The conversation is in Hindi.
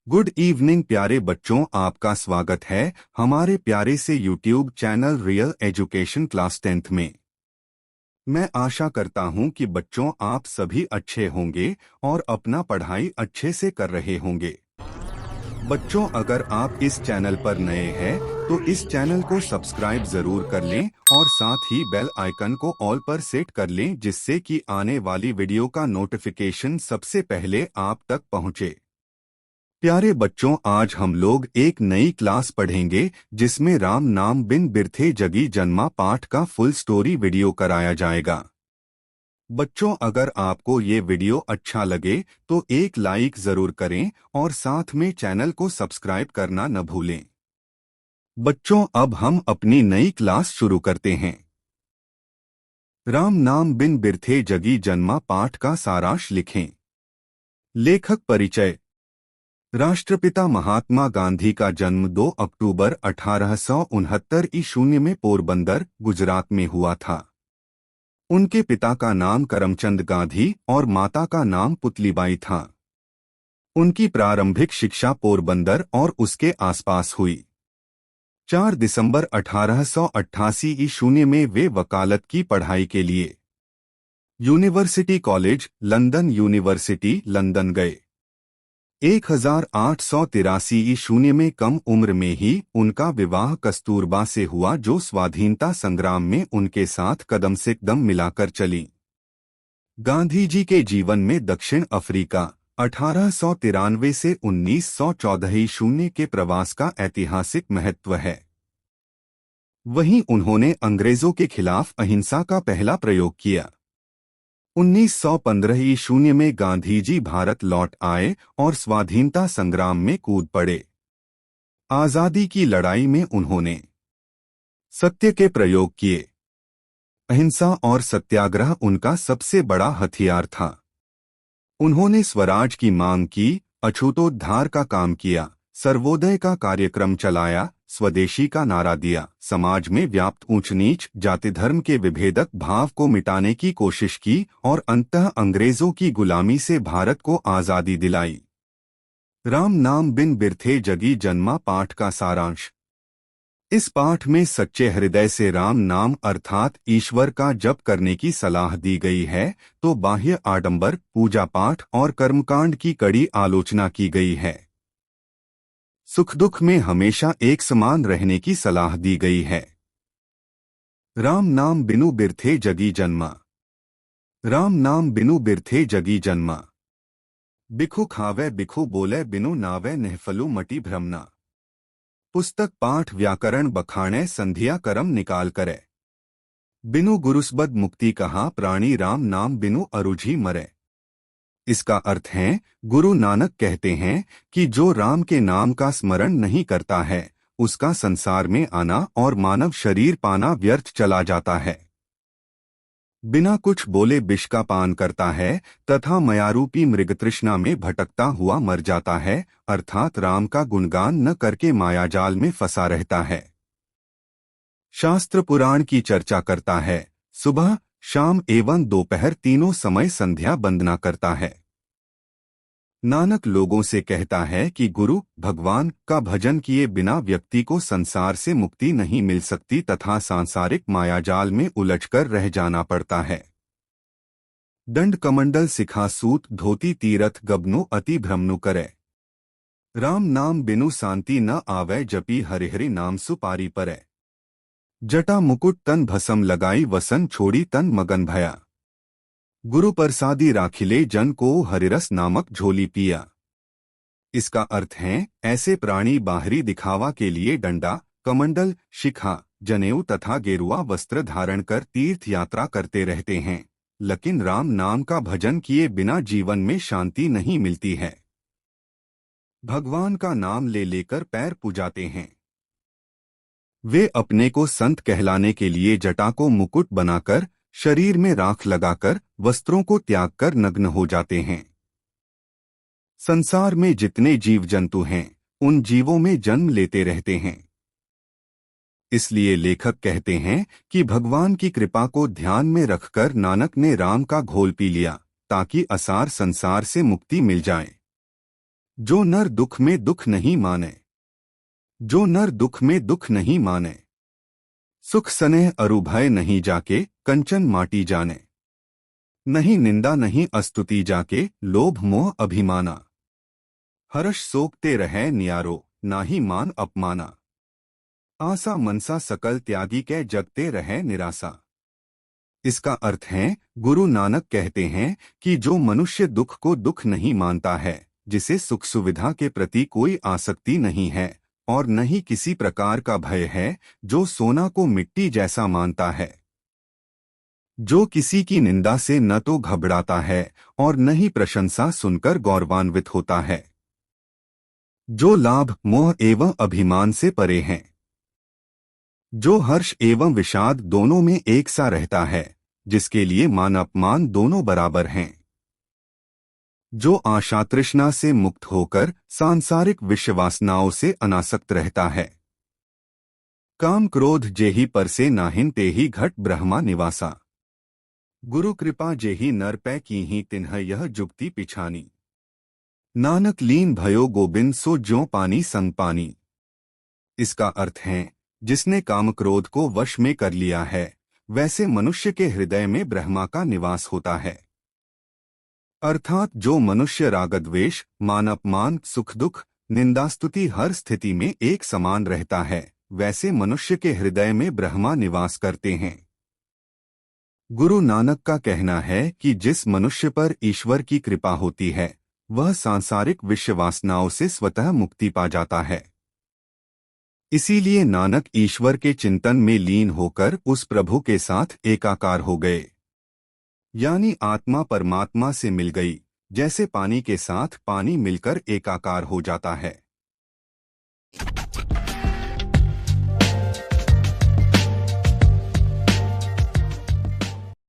गुड इवनिंग प्यारे बच्चों, आपका स्वागत है हमारे प्यारे से YouTube channel real education class 10th में। मैं आशा करता हूं कि बच्चों आप सभी अच्छे होंगे और अपना पढ़ाई अच्छे से कर रहे होंगे। बच्चों, अगर आप इस चैनल पर नए हैं तो इस चैनल को सब्सक्राइब जरूर कर लें और साथ ही बेल आइकन को ऑल पर सेट कर लें, जिससे कि आने वाली वीडियो का नोटिफिकेशन सबसे पहले आप तक पहुंचे। प्यारे बच्चों, आज हम लोग एक नई क्लास पढ़ेंगे जिसमें राम नाम बिन बिरथे जगी जन्मा पाठ का फुल स्टोरी वीडियो कराया जाएगा। बच्चों, अगर आपको ये वीडियो अच्छा लगे तो एक लाइक जरूर करें और साथ में चैनल को सब्सक्राइब करना न भूलें। बच्चों, अब हम अपनी नई क्लास शुरू करते हैं। राम नाम बिन बिरथे जगी जन्मा पाठ का सारांश लिखें। लेखक परिचय। राष्ट्रपिता महात्मा गांधी का जन्म 2 अक्टूबर 1869 ईस्वी में पोरबंदर, गुजरात में हुआ था। उनके पिता का नाम करमचंद गांधी और माता का नाम पुतलीबाई था। उनकी प्रारंभिक शिक्षा पोरबंदर और उसके आसपास हुई। 4 दिसंबर 1888 ईस्वी में वे वकालत की पढ़ाई के लिए university college London university London गए। 1883 ईस्वी में कम उम्र में ही उनका विवाह कस्तूरबा से हुआ, जो स्वाधीनता संग्राम में उनके साथ कदम से कदम मिलाकर चली। गांधी जी के जीवन में दक्षिण अफ्रीका 1893 से 1914 ईस्वी के प्रवास का ऐतिहासिक महत्व है। वहीं उन्होंने अंग्रेजों के खिलाफ अहिंसा का पहला प्रयोग किया। 1915 ईस्वी में गांधी जी भारत लौट आए और स्वाधीनता संग्राम में कूद पड़े। आजादी की लड़ाई में उन्होंने सत्य के प्रयोग किए। अहिंसा और सत्याग्रह उनका सबसे बड़ा हथियार था। उन्होंने स्वराज की मांग की, अछूतोद्धार का काम किया, सर्वोदय का कार्यक्रम चलाया, स्वदेशी का नारा दिया, समाज में व्याप्त ऊंच नीच, जाति धर्म के विभेदक भाव को मिटाने की कोशिश की और अंततः अंग्रेजों की गुलामी से भारत को आजादी दिलाई। राम नाम बिन बिरथे जगी जन्मा पाठ का सारांश। इस पाठ में सच्चे हृदय से राम नाम अर्थात ईश्वर का जप करने की सलाह दी गई है, तो बाह्य आडंबर, पूजा पाठ और कर्मकांड की कड़ी आलोचना की गई है। सुख दुख में हमेशा एक समान रहने की सलाह दी गई है। राम नाम बिनु बिरथे जगी जन्मा। राम नाम बिनु बिरथे जगी जन्मा। बिखु खावे बिखु बोले बिनु नावे नेहफलु मटी भ्रमना। पुस्तक पाठ व्याकरण बखाणे संधिया करम निकाल करे। बिनु गुरुसबद मुक्ति कहा प्राणी राम नाम बिनु अरुझी मरे। इसका अर्थ है, गुरु नानक कहते हैं कि जो राम के नाम का स्मरण नहीं करता है उसका संसार में आना और मानव शरीर पाना व्यर्थ चला जाता है। बिना कुछ बोले विष का पान करता है तथा मयारूपी मृगतृष्णा में भटकता हुआ मर जाता है, अर्थात राम का गुणगान न करके मायाजाल में फंसा रहता है। शास्त्र पुराण की चर्चा करता है, सुबह शाम एवं दोपहर तीनों समय संध्या वंदना करता है। नानक लोगों से कहता है कि गुरु भगवान का भजन किए बिना व्यक्ति को संसार से मुक्ति नहीं मिल सकती तथा सांसारिक मायाजाल में उलझकर रह जाना पड़ता है। दंड कमंडल सिखा सूत धोती तीरथ गबनु अति भ्रमनु करे। राम नाम बिनु शांति न आवे जपी हरिहरि नाम सुपारी परे। जटा मुकुट तन भसम लगाई वसन छोड़ी तन मगन भया। गुरु प्रसादी राखिले जन को हरिरस नामक झोली पिया। इसका अर्थ है, ऐसे प्राणी बाहरी दिखावा के लिए डंडा, कमंडल, शिखा, जनेऊ तथा गेरुआ वस्त्र धारण कर तीर्थ यात्रा करते रहते हैं, लेकिन राम नाम का भजन किए बिना जीवन में शांति नहीं मिलती है। भगवान का नाम ले लेकर पैर पुजाते हैं। वे अपने को संत कहलाने के लिए जटा को मुकुट बनाकर, शरीर में राख लगाकर, वस्त्रों को त्याग कर नग्न हो जाते हैं। संसार में जितने जीव जंतु हैं उन जीवों में जन्म लेते रहते हैं। इसलिए लेखक कहते हैं कि भगवान की कृपा को ध्यान में रखकर नानक ने राम का घोल पी लिया ताकि असार संसार से मुक्ति मिल जाए। जो नर दुख में दुख नहीं माने, जो नर दुख में दुख नहीं माने, सुख स्नेह अरु भय नहीं जाके कंचन माटी जाने, नहीं निंदा नहीं अस्तुति जाके लोभ मोह अभिमाना, हर्ष सोकते रहे नियारो नाही मान अपमाना, आसा मनसा सकल त्यागी के जगते रहे निराशा। इसका अर्थ है, गुरु नानक कहते हैं कि जो मनुष्य दुख को दुख नहीं मानता है, जिसे सुख सुविधा के प्रति कोई आसक्ति नहीं है और न ही किसी प्रकार का भय है, जो सोना को मिट्टी जैसा मानता है, जो किसी की निंदा से न तो घबराता है और न ही प्रशंसा सुनकर गौरवान्वित होता है, जो लाभ मोह एवं अभिमान से परे हैं, जो हर्ष एवं विषाद दोनों में एक सा रहता है, जिसके लिए मान अपमान दोनों बराबर हैं, जो आशा तृष्णा से मुक्त होकर सांसारिक विषवासनाओं से अनासक्त रहता है, काम क्रोध जेहि पर से नाहिन तेहि घट ब्रह्मा निवासा, गुरु कृपा जेहि नर पै कीहि तिन्ह यह जुगति पिछानी, नानक लीन भयो गोबिंद सो ज्यों पानी संग पानी। इसका अर्थ है, जिसने काम क्रोध को वश में कर लिया है, वैसे मनुष्य के हृदय में ब्रह्मा का निवास होता है। अर्थात जो मनुष्य रागद्वेष मान अपमान सुख दुख निंदास्तुति हर स्थिति में एक समान रहता है, वैसे मनुष्य के हृदय में ब्रह्मा निवास करते हैं। गुरु नानक का कहना है कि जिस मनुष्य पर ईश्वर की कृपा होती है, वह सांसारिक विषय वासनाओं से स्वतः मुक्ति पा जाता है। इसीलिए नानक ईश्वर के चिंतन में लीन होकर उस प्रभु के साथ एकाकार हो गए, यानी आत्मा परमात्मा से मिल गई, जैसे पानी के साथ पानी मिलकर एकाकार हो जाता है।